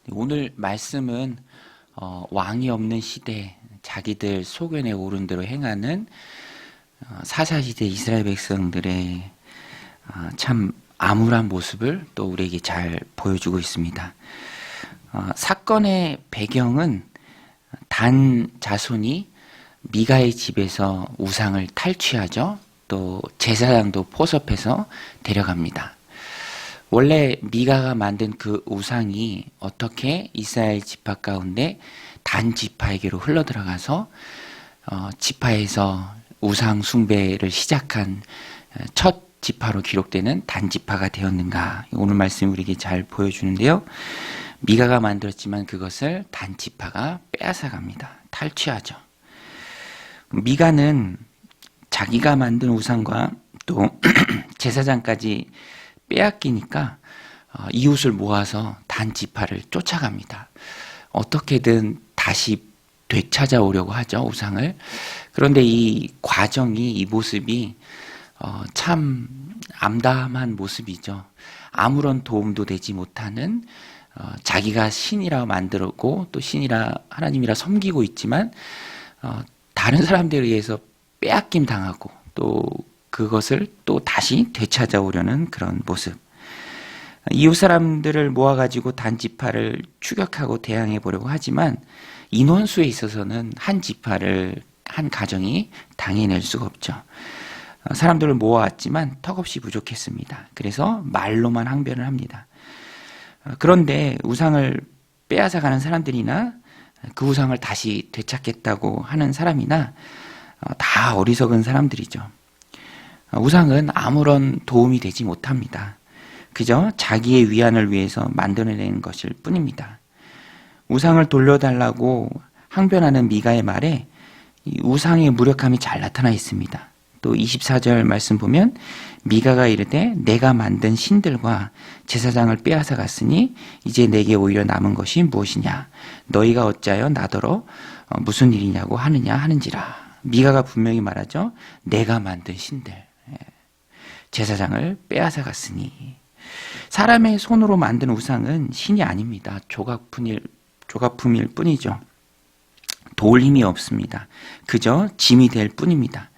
오늘 말씀은 왕이 없는 시대, 자기들 소견에 오른 대로 행하는 사사시대 이스라엘 백성들의 참 암울한 모습을 또 우리에게 잘 보여주고 있습니다. 사건의 배경은 단 자손이 미가의 집에서 우상을 탈취하죠. 또 제사장도 포섭해서 데려갑니다. 원래 미가가 만든 그 우상이 어떻게 이스라엘 지파 가운데 단 지파에게로 흘러들어가서 지파에서 우상 숭배를 시작한 첫 지파로 기록되는 단 지파가 되었는가, 오늘 말씀이 우리에게 잘 보여주는데요. 미가가 만들었지만 그것을 단 지파가 빼앗아갑니다. 탈취하죠. 미가는 자기가 만든 우상과 또 제사장까지 빼앗기니까 이웃을 모아서 단 지파를 쫓아갑니다. 어떻게든 다시 되찾아오려고 하죠, 우상을. 그런데 이 과정이, 이 모습이 참 암담한 모습이죠. 아무런 도움도 되지 못하는, 자기가 신이라 만들었고 또 신이라, 하나님이라 섬기고 있지만 다른 사람들에 의해서 빼앗김 당하고 또 그것을 또 다시 되찾아오려는 그런 모습. 이웃 사람들을 모아가지고 단지파를 추격하고 대항해 보려고 하지만 인원수에 있어서는 한 지파를, 한 가정이 당해낼 수가 없죠. 사람들을 모아왔지만 턱없이 부족했습니다. 그래서 말로만 항변을 합니다. 그런데 우상을 빼앗아가는 사람들이나 그 우상을 다시 되찾겠다고 하는 사람이나 다 어리석은 사람들이죠. 우상은 아무런 도움이 되지 못합니다. 그저 자기의 위안을 위해서 만들어낸 것일 뿐입니다. 우상을 돌려달라고 항변하는 미가의 말에 이 우상의 무력함이 잘 나타나 있습니다. 또 24절 말씀 보면 미가가 이르되 내가 만든 신들과 제사장을 빼앗아 갔으니 이제 내게 오히려 남은 것이 무엇이냐, 너희가 어찌하여 나더러 무슨 일이냐고 하느냐 하는지라. 미가가 분명히 말하죠. 내가 만든 신들, 제사장을 빼앗아 갔으니. 사람의 손으로 만든 우상은 신이 아닙니다. 조각품일 뿐이죠. 도울 힘이 없습니다. 그저 짐이 될 뿐입니다.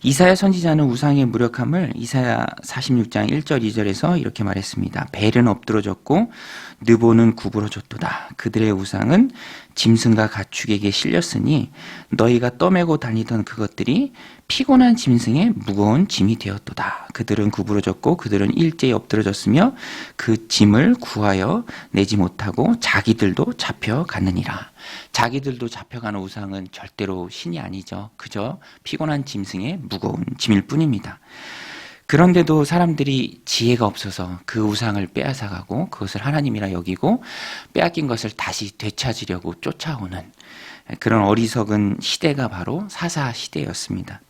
이사야 선지자는 우상의 무력함을 이사야 46장 1절 2절에서 이렇게 말했습니다. 벨은 엎드러졌고 느보는 구부러졌도다. 그들의 우상은 짐승과 가축에게 실렸으니 너희가 떠매고 다니던 그것들이 피곤한 짐승의 무거운 짐이 되었도다. 그들은 구부러졌고 그들은 일제히 엎드러졌으며 그 짐을 구하여 내지 못하고 자기들도 잡혀갔느니라. 자기들도 잡혀가는 우상은 절대로 신이 아니죠. 그저 피곤한 짐승의 무거운 짐일 뿐입니다. 그런데도 사람들이 지혜가 없어서 그 우상을 빼앗아가고 그것을 하나님이라 여기고 빼앗긴 것을 다시 되찾으려고 쫓아오는 그런 어리석은 시대가 바로 사사 시대였습니다.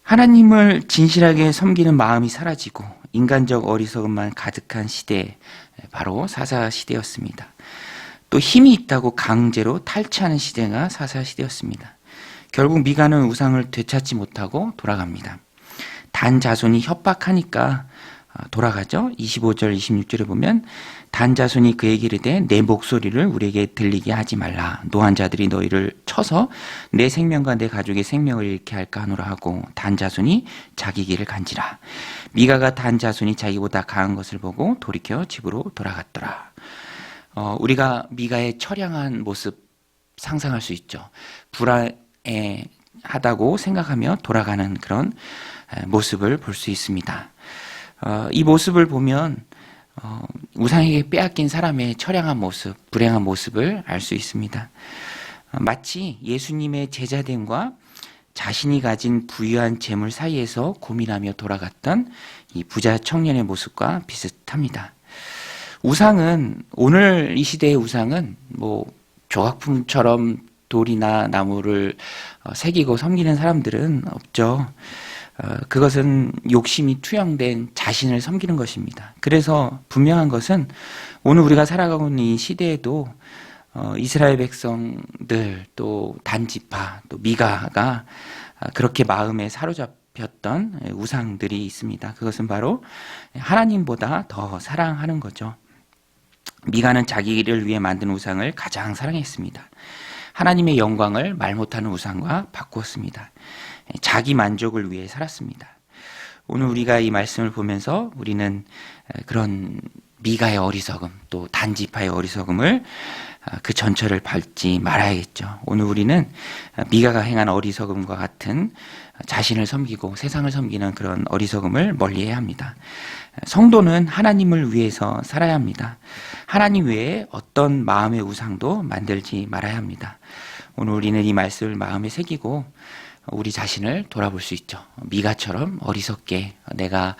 하나님을 진실하게 섬기는 마음이 사라지고 인간적 어리석음만 가득한 시대, 바로 사사 시대였습니다. 또 힘이 있다고 강제로 탈취하는 시대가 사사 시대였습니다. 결국 미가는 우상을 되찾지 못하고 돌아갑니다. 단 자손이 협박하니까 돌아가죠. 25절 26절에 보면 단 자손이 그에게 이르되 내 목소리를 우리에게 들리게 하지 말라. 노한 자들이 너희를 쳐서 내 생명과 내 가족의 생명을 잃게 할까 하노라 하고 단 자손이 자기 길을 간지라. 미가가 단 자손이 자기보다 강한 것을 보고 돌이켜 집으로 돌아갔더라. 우리가 미가의 처량한 모습 상상할 수 있죠. 불안해하다고 생각하며 돌아가는 그런 모습을 볼 수 있습니다. 이 모습을 보면 우상에게 빼앗긴 사람의 처량한 모습, 불행한 모습을 알 수 있습니다. 마치 예수님의 제자됨과 자신이 가진 부유한 재물 사이에서 고민하며 돌아갔던 이 부자 청년의 모습과 비슷합니다. 우상은, 오늘 이 시대의 우상은 조각품처럼 돌이나 나무를 새기고 섬기는 사람들은 없죠. 그것은 욕심이 투영된 자신을 섬기는 것입니다. 그래서 분명한 것은 오늘 우리가 살아가고 있는 이 시대에도 이스라엘 백성들, 또 단지파, 또 미가가 그렇게 마음에 사로잡혔던 우상들이 있습니다. 그것은 바로 하나님보다 더 사랑하는 거죠. 미가는 자기를 위해 만든 우상을 가장 사랑했습니다. 하나님의 영광을 말 못하는 우상과 바꾸었습니다. 자기 만족을 위해 살았습니다. 오늘 우리가 이 말씀을 보면서 우리는 그런 미가의 어리석음, 또 단지파의 어리석음을 그 전철을 밟지 말아야겠죠. 오늘 우리는 미가가 행한 어리석음과 같은 자신을 섬기고 세상을 섬기는 그런 어리석음을 멀리해야 합니다. 성도는 하나님을 위해서 살아야 합니다. 하나님 외에 어떤 마음의 우상도 만들지 말아야 합니다. 오늘 우리는 이 말씀을 마음에 새기고 우리 자신을 돌아볼 수 있죠. 미가처럼 어리석게 내가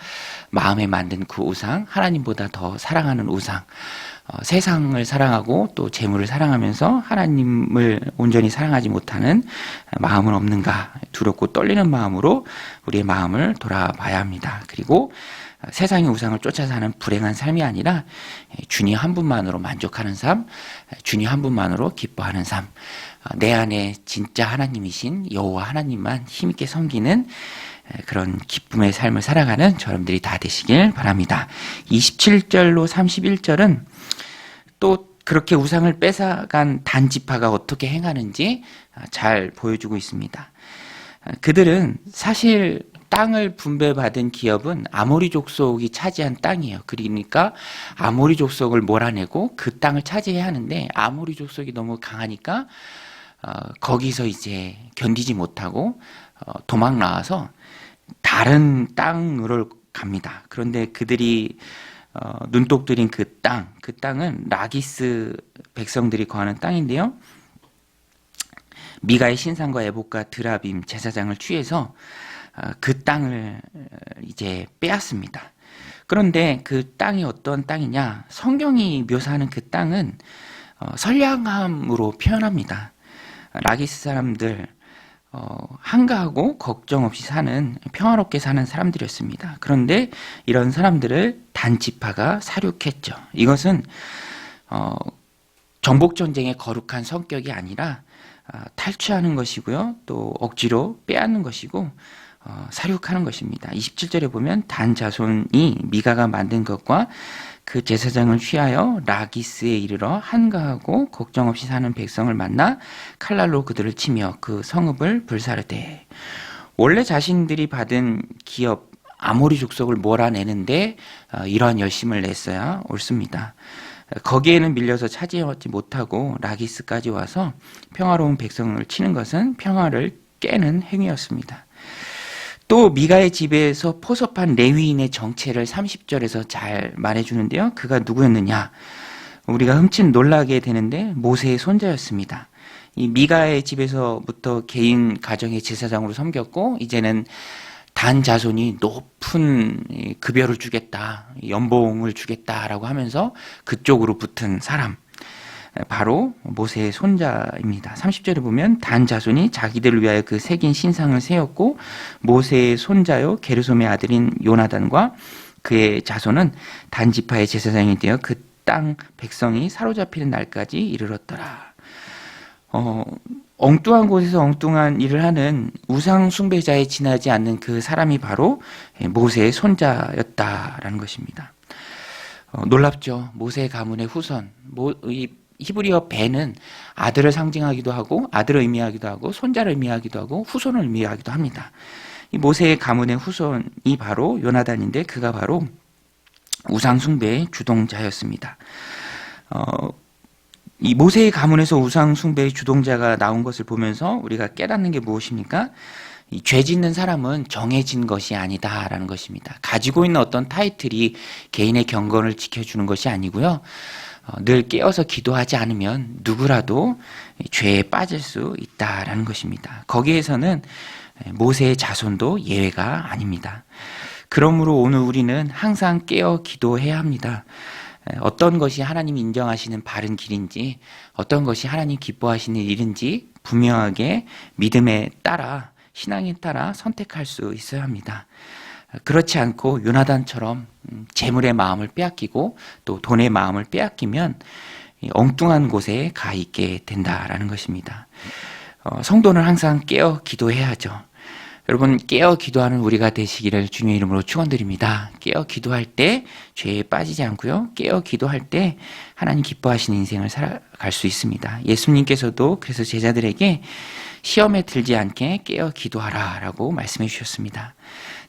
마음에 만든 그 우상, 하나님보다 더 사랑하는 우상, 세상을 사랑하고 또 재물을 사랑하면서 하나님을 온전히 사랑하지 못하는 마음은 없는가, 두렵고 떨리는 마음으로 우리의 마음을 돌아봐야 합니다. 그리고 세상의 우상을 쫓아 사는 불행한 삶이 아니라 주님 한 분만으로 만족하는 삶, 주님 한 분만으로 기뻐하는 삶, 내 안에 진짜 하나님이신 여호와 하나님만 힘있게 섬기는 그런 기쁨의 삶을 살아가는 여러분들이 다 되시길 바랍니다. 27절로 31절은 또 그렇게 우상을 뺏어간 단지파가 어떻게 행하는지 잘 보여주고 있습니다. 그들은 사실 땅을 분배받은 기업은 아모리 족속이 차지한 땅이에요. 그러니까 아모리 족속을 몰아내고 그 땅을 차지해야 하는데 아모리 족속이 너무 강하니까 거기서 이제 견디지 못하고 도망 나와서 다른 땅으로 갑니다. 그런데 그들이 눈독 들인 그 땅은 라기스 백성들이 거하는 땅인데요. 미가의 신상과 에봇과 드라빔 제사장을 취해서 그 땅을 이제 빼앗습니다. 그런데 그 땅이 어떤 땅이냐? 성경이 묘사하는 그 땅은 선량함으로 표현합니다. 라기스 사람들 한가하고 걱정 없이 사는 평화롭게 사는 사람들이었습니다. 그런데 이런 사람들을 단지파가 사륙했죠. 이것은 정복 전쟁의 거룩한 성격이 아니라 탈취하는 것이고요. 또 억지로 빼앗는 것이고 사륙하는 것입니다. 27절에 보면 단 자손이 미가가 만든 것과 그 제사장을 취하여 라기스에 이르러 한가하고 걱정 없이 사는 백성을 만나 칼날로 그들을 치며 그 성읍을 불사르되. 원래 자신들이 받은 기업 아모리 족속을 몰아내는데 이러한 열심을 냈어야 옳습니다. 거기에는 밀려서 차지하지 못하고 라기스까지 와서 평화로운 백성을 치는 것은 평화를 깨는 행위였습니다. 또 미가의 집에서 포섭한 레위인의 정체를 30절에서 잘 말해주는데요. 그가 누구였느냐? 우리가 흠칫 놀라게 되는데 모세의 손자였습니다. 이 미가의 집에서부터 개인 가정의 제사장으로 섬겼고 이제는 단 자손이 높은 급여를 주겠다, 연봉을 주겠다라고 하면서 그쪽으로 붙은 사람, 바로 모세의 손자입니다. 30절에 보면 단 자손이 자기들을 위하여 그 새긴 신상을 세웠고 모세의 손자요 게르솜의 아들인 요나단과 그의 자손은 단 지파의 제사장이 되어 그 땅 백성이 사로잡히는 날까지 이르렀더라. 엉뚱한 곳에서 엉뚱한 일을 하는 우상 숭배자에 지나지 않는 그 사람이 바로 모세의 손자였다라는 것입니다. 놀랍죠. 모세의 가문의 후손. 히브리어 벤은 아들을 상징하기도 하고 아들을 의미하기도 하고 손자를 의미하기도 하고 후손을 의미하기도 합니다. 이 모세의 가문의 후손이 바로 요나단인데 그가 바로 우상 숭배의 주동자였습니다. 이 모세의 가문에서 우상 숭배의 주동자가 나온 것을 보면서 우리가 깨닫는 게 무엇입니까? 이 죄 짓는 사람은 정해진 것이 아니다라는 것입니다. 가지고 있는 어떤 타이틀이 개인의 경건을 지켜주는 것이 아니고요. 늘 깨어서 기도하지 않으면 누구라도 죄에 빠질 수 있다라는 것입니다. 거기에서는 모세의 자손도 예외가 아닙니다. 그러므로 오늘 우리는 항상 깨어 기도해야 합니다. 어떤 것이 하나님 인정하시는 바른 길인지, 어떤 것이 하나님 기뻐하시는 일인지 분명하게 믿음에 따라, 신앙에 따라 선택할 수 있어야 합니다. 그렇지 않고 요나단처럼 재물의 마음을 빼앗기고 또 돈의 마음을 빼앗기면 엉뚱한 곳에 가 있게 된다라는 것입니다. 성도는 항상 깨어 기도해야죠. 여러분, 깨어 기도하는 우리가 되시기를 주님의 이름으로 축원드립니다. 깨어 기도할 때 죄에 빠지지 않고요. 깨어 기도할 때 하나님 기뻐하시는 인생을 살아갈 수 있습니다. 예수님께서도 그래서 제자들에게 시험에 들지 않게 깨어 기도하라 라고 말씀해 주셨습니다.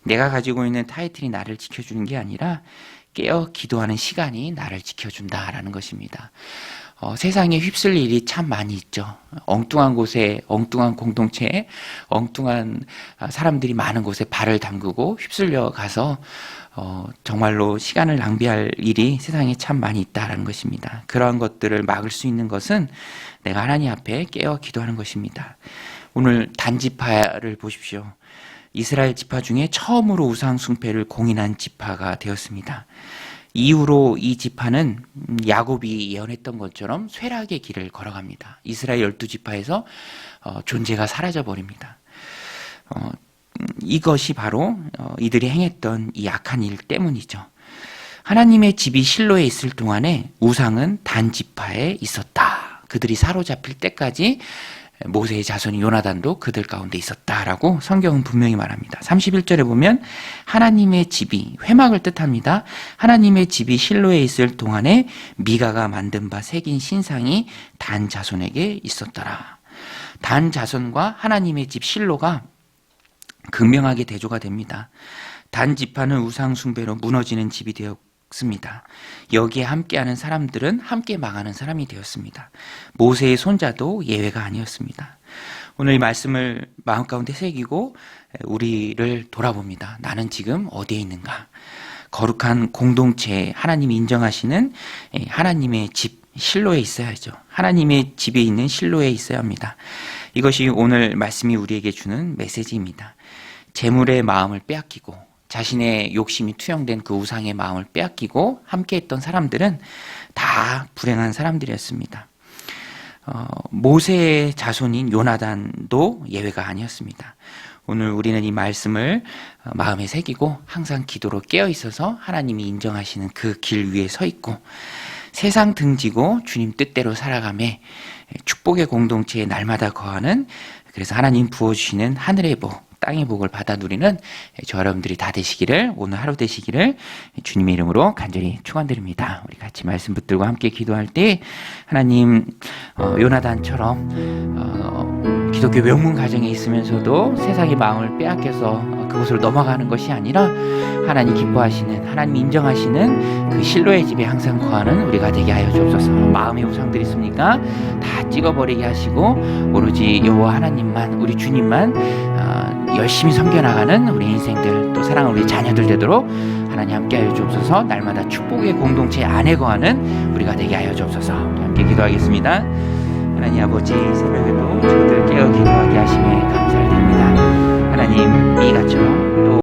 내가 가지고 있는 타이틀이 나를 지켜주는 게 아니라 깨어 기도하는 시간이 나를 지켜준다라는 것입니다. 세상에 휩쓸릴 일이 참 많이 있죠. 엉뚱한 곳에, 엉뚱한 공동체에, 엉뚱한 사람들이 많은 곳에 발을 담그고 휩쓸려 가서 정말로 시간을 낭비할 일이 세상에 참 많이 있다라는 것입니다. 그러한 것들을 막을 수 있는 것은 내가 하나님 앞에 깨어 기도하는 것입니다. 오늘 단지파를 보십시오. 이스라엘 지파 중에 처음으로 우상 숭배를 공인한 지파가 되었습니다. 이후로 이 지파는 야곱이 예언했던 것처럼 쇠락의 길을 걸어갑니다. 이스라엘 12지파에서 존재가 사라져버립니다. 이것이 바로 이들이 행했던 이 악한 일 때문이죠. 하나님의 집이 실로에 있을 동안에 우상은 단지파에 있었다. 그들이 사로잡힐 때까지 모세의 자손이 요나단도 그들 가운데 있었다라고 성경은 분명히 말합니다. 31절에 보면 하나님의 집이, 회막을 뜻합니다. 하나님의 집이 실로에 있을 동안에 미가가 만든 바 새긴 신상이 단 자손에게 있었더라. 단 자손과 하나님의 집 실로가 극명하게 대조가 됩니다. 단 지파는 우상 숭배로 무너지는 집이 되었습니다. 여기에 함께하는 사람들은 함께 망하는 사람이 되었습니다. 모세의 손자도 예외가 아니었습니다. 오늘 이 말씀을 마음 가운데 새기고 우리를 돌아봅니다. 나는 지금 어디에 있는가? 거룩한 공동체에 하나님이 인정하시는 하나님의 집 실로에 있어야죠. 하나님의 집에 있는 실로에 있어야 합니다. 이것이 오늘 말씀이 우리에게 주는 메시지입니다. 재물의 마음을 빼앗기고 자신의 욕심이 투영된 그 우상의 마음을 빼앗기고 함께했던 사람들은 다 불행한 사람들이었습니다. 모세의 자손인 요나단도 예외가 아니었습니다. 오늘 우리는 이 말씀을 마음에 새기고 항상 기도로 깨어 있어서 하나님이 인정하시는 그 길 위에 서 있고 세상 등지고 주님 뜻대로 살아가며 축복의 공동체에 날마다 거하는, 그래서 하나님 부어주시는 하늘의 복, 땅의 복을 받아 누리는 저 여러분들이 다 되시기를, 오늘 하루 되시기를 주님의 이름으로 간절히 축원드립니다. 우리 같이 말씀 붙들고 함께 기도할 때 하나님, 요나단처럼 기독교 명문 가정에 있으면서도 세상의 마음을 빼앗겨서 그곳으로 넘어가는 것이 아니라 하나님 기뻐하시는, 하나님 인정하시는 그 실로의 집에 항상 거하는 우리가 되게 하여 주옵소서. 마음의 우상들이 있습니까? 다 찍어버리게 하시고 오로지 여호와 하나님만, 우리 주님만 열심히 섬겨나가는 우리 인생들, 또 사랑하는 우리 자녀들 되도록 하나님 함께하여 주옵소서. 날마다 축복의 공동체 안에 거하는 우리가 되게 하여 주옵소서. 함께 기도하겠습니다. 하나님 아버지, 새벽에도 저희들 깨어 기도하게 하시며